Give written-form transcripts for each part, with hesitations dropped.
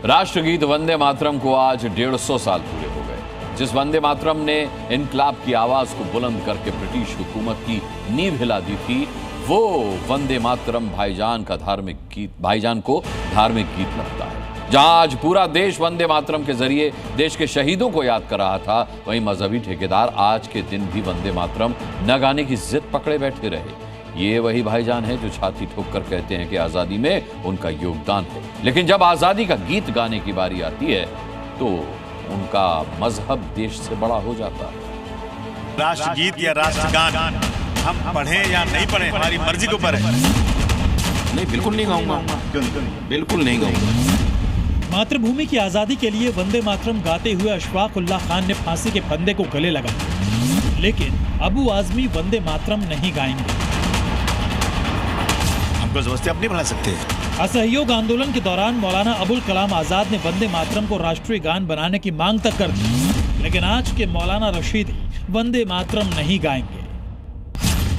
राष्ट्रगीत वंदे मातरम को आज 150 साल पूरे हो गए। जिस वंदे मातरम ने इनकलाब की आवाज को बुलंद करके ब्रिटिश हुकूमत की नींव हिला दी थी, वो वंदे मातरम भाईजान को धार्मिक गीत लगता है। जहां आज पूरा देश वंदे मातरम के जरिए देश के शहीदों को याद कर रहा था, वहीं मजहबी ठेकेदार आज के दिन भी वंदे मातरम न गाने की जिद पकड़े बैठे रहे। ये वही भाईजान है जो छाती ठोक कर कहते हैं कि आजादी में उनका योगदान है, लेकिन जब आजादी का गीत गाने की बारी आती है तो उनका मजहब देश से बड़ा हो जाता है। राष्ट्रगीत या राष्ट्रगान हम पढ़ें या नहीं पढ़ें, हमारी मर्जी के ऊपर है। नहीं, बिल्कुल नहीं गाऊंगा। क्यों नहीं? बिल्कुल नहीं गाऊंगा। मातृभूमि की आजादी के लिए वंदे मातरम गाते हुए अशफाक उल्लाह खान ने फांसी के फंदे को गले लगाया, लेकिन अबू आजमी वंदे मातरम नहीं गाएंगे। हमको जबरदस्ती आप नहीं बना सकते। असहयोग आंदोलन के दौरान मौलाना अबुल कलाम आजाद ने वंदे मातरम को राष्ट्रीय गान बनाने की मांग तक कर दी, लेकिन आज के मौलाना रशीदी वंदे मातरम नहीं गाएंगे।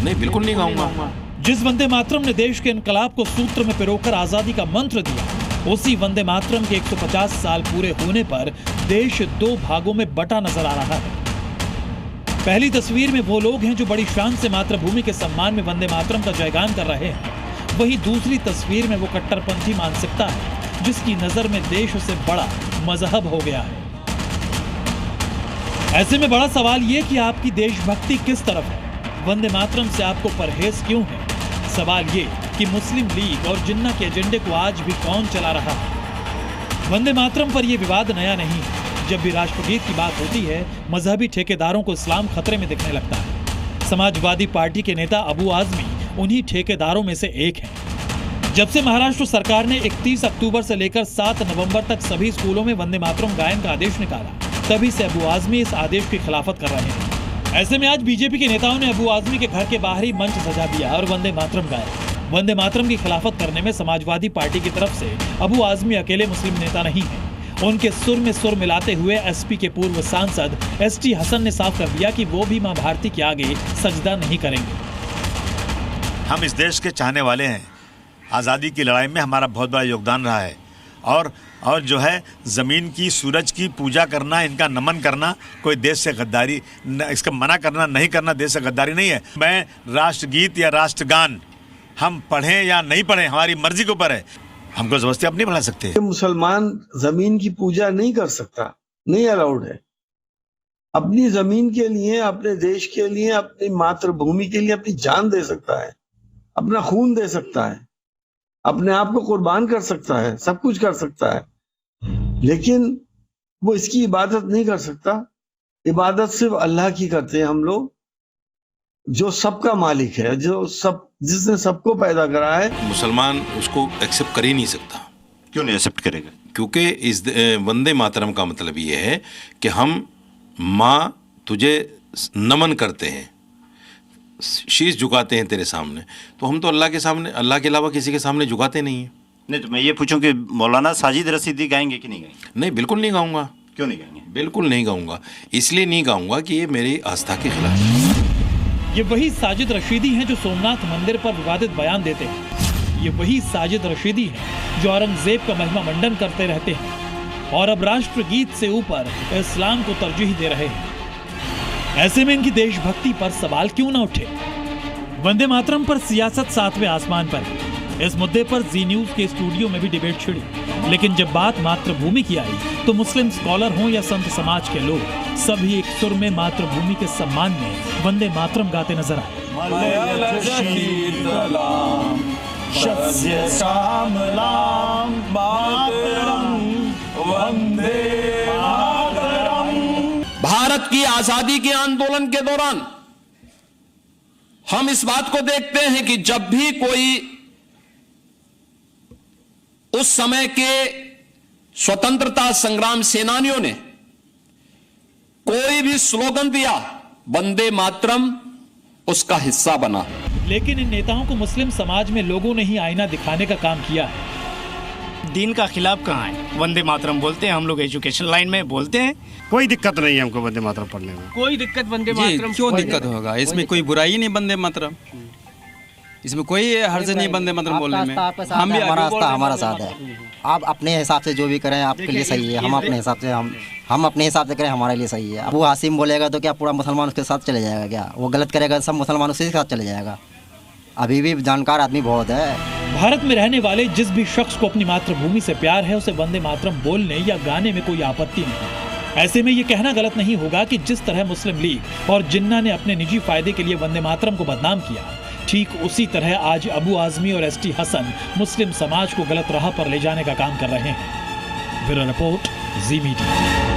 नहीं, बिल्कुल नहीं गाऊंगा। जिस वंदे मातरम ने देश के इनकलाब को सूत्र में पिरोकर आजादी का मंत्र दिया, उसी वंदे मातरम के 150 साल पूरे होने पर देश दो भागों में बटा नजर आ रहा है। पहली तस्वीर में वो लोग हैं जो बड़ी शान से मातृभूमि के सम्मान में वंदे मातरम का जयगान कर रहे हैं। वहीं दूसरी तस्वीर में वो कट्टरपंथी मानसिकता है जिसकी नजर में देश से बड़ा मजहब हो गया है। ऐसे में बड़ा सवाल ये कि आपकी देशभक्ति किस तरफ है, वंदे मातरम से आपको परहेज क्यों है? सवाल ये कि मुस्लिम लीग और जिन्ना के एजेंडे को आज भी कौन चला रहा है? वंदे मातरम पर यह विवाद नया नहीं है। जब भी राष्ट्रगीत की बात होती है, मजहबी ठेकेदारों को इस्लाम खतरे में दिखने लगता है। समाजवादी पार्टी के नेता अबू आजमी उन्हीं ठेकेदारों में से एक हैं। जब से महाराष्ट्र सरकार ने 31 अक्टूबर से लेकर 7 नवंबर तक सभी स्कूलों में वंदे मातरम गायन का आदेश निकाला, तभी से अबू आजमी इस आदेश की खिलाफत कर रहे हैं। ऐसे में आज बीजेपी के नेताओं ने अबू आजमी के घर के बाहर ही मंच सजा दिया और वंदे मातरम गाया। वंदे मातरम की खिलाफत करने में समाजवादी पार्टी की तरफ से अबू आजमी अकेले मुस्लिम नेता नहीं है। उनके सुर में सुर मिलाते हुए एसपी के पूर्व सांसद एसटी हसन ने साफ कर दिया कि वो भी मां भारती के आगे सजदा नहीं करेंगे। हम इस देश के चाहने वाले हैं। आज़ादी की लड़ाई में हमारा बहुत बड़ा योगदान रहा है और जो है ज़मीन की सूरज की पूजा करना, इनका नमन करना कोई देश से गद्दारी, इसका मना करना नहीं करना देश से गद्दारी नहीं है। मैं राष्ट्रगीत या राष्ट्रगान हम पढ़ें या नहीं पढ़ें, हमारी मर्जी के ऊपर है। हमको जबरदस्ती आप नहीं बना सकते। मुसलमान जमीन की पूजा नहीं कर सकता, नहीं अलाउड है। अपनी जमीन के लिए, अपने देश के लिए, अपनी मातृभूमि के लिए अपनी जान दे सकता है, अपना खून दे सकता है, अपने आप को कुर्बान कर सकता है, सब कुछ कर सकता है, लेकिन वो इसकी इबादत नहीं कर सकता। इबादत सिर्फ अल्लाह की करते हैं हम लोग, जो सबका मालिक है, जिसने सबको पैदा करा है। मुसलमान उसको एक्सेप्ट कर ही नहीं सकता। क्यों नहीं एक्सेप्ट करेगा? क्योंकि इस वंदे मातरम का मतलब ये है कि हम माँ तुझे नमन करते हैं, शीश झुकाते हैं तेरे सामने। तो हम तो अल्लाह के सामने, अल्लाह के अलावा किसी के सामने झुकाते नहीं हैं। नहीं, तो मैं ये पूछूं कि मौलाना साजिद रशीदी गाएंगे कि नहीं गाएंगे? नहीं, बिल्कुल नहीं गाऊंगा। क्यों नहीं गाएंगे? बिल्कुल नहीं गाऊंगा। इसलिए नहीं गाऊंगा कि ये मेरी आस्था के खिलाफ है। ये वही साजिद रशीदी हैं जो सोमनाथ मंदिर पर विवादित बयान देते हैं। ये वही साजिद रशीदी हैं जो औरंगजेब का महिमा मंडन करते रहते हैं और अब राष्ट्रगीत से ऊपर इस्लाम को तरजीह दे रहे हैं। ऐसे में इनकी देशभक्ति पर सवाल क्यों न उठे? वंदे मातरम पर सियासत 7वें आसमान पर है। इस मुद्दे पर जी न्यूज के स्टूडियो में भी डिबेट छिड़ी, लेकिन जब बात मातृभूमि की आई तो मुस्लिम स्कॉलर हों या संत समाज के लोग, सभी एक सुर में मातृभूमि के सम्मान में वंदे मातरम गाते नजर आए। भारत की आजादी के आंदोलन के दौरान हम इस बात को देखते हैं कि जब भी कोई उस समय के स्वतंत्रता संग्राम सेनानियों ने कोई भी स्लोगन दिया, वंदे मातरम उसका हिस्सा बना। लेकिन इन नेताओं को मुस्लिम समाज में लोगों ने ही आईना दिखाने का काम किया है। दीन का खिलाफ कहाँ है? वंदे मातरम बोलते हैं, हम लोग एजुकेशन लाइन में बोलते हैं। कोई दिक्कत नहीं है हमको वंदे मातरम पढ़ने में। कोई दिक्कत वंदे मातरम क्यों दिक्कत होगा? इसमें कोई बुराई नहीं वंदे मातरम। इसमें कोई हर्ज नहीं वंदे मातरम बोलने में। हम भी हमारा साथ है। आप अपने हिसाब से जो भी करें आपके लिए सही है, हम अपने हिसाब से हम अपने हिसाब से करें हमारे लिए सही है। वो हासिम बोलेगा तो क्या पूरा मुसलमान उसके साथ चले जाएगा क्या? वो गलत करेगा सब मुसलमान उसके साथ चले जाएगा। अभी भी जानकार आदमी बहुत है। भारत में रहने वाले जिस भी शख्स को अपनी मातृभूमि से प्यार है उसे वंदे मातरम बोलने या गाने में कोई आपत्ति नहीं। ऐसे में ये कहना गलत नहीं होगा कि जिस तरह मुस्लिम लीग और जिन्ना ने अपने निजी फायदे के लिए वंदे मातरम को बदनाम किया, ठीक उसी तरह आज अबू आजमी और एसटी हसन मुस्लिम समाज को गलत राह पर ले जाने का काम कर रहे हैं। ब्यूरो रिपोर्ट, जी मीडिया।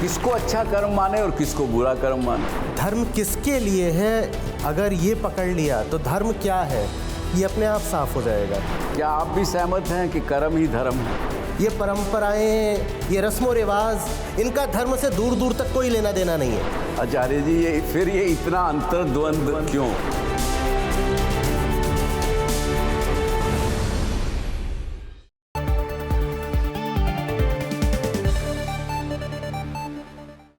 किसको अच्छा कर्म माने और किसको बुरा कर्म माने, धर्म किसके लिए है, अगर ये पकड़ लिया तो धर्म क्या है ये अपने आप साफ हो जाएगा। क्या आप भी सहमत हैं कि कर्म ही धर्म है? ये परंपराएं, ये रस्म व रिवाज, इनका धर्म से दूर दूर तक कोई लेना देना नहीं है। आचार्य जी, ये इतना अंतर्द्वंद क्यों?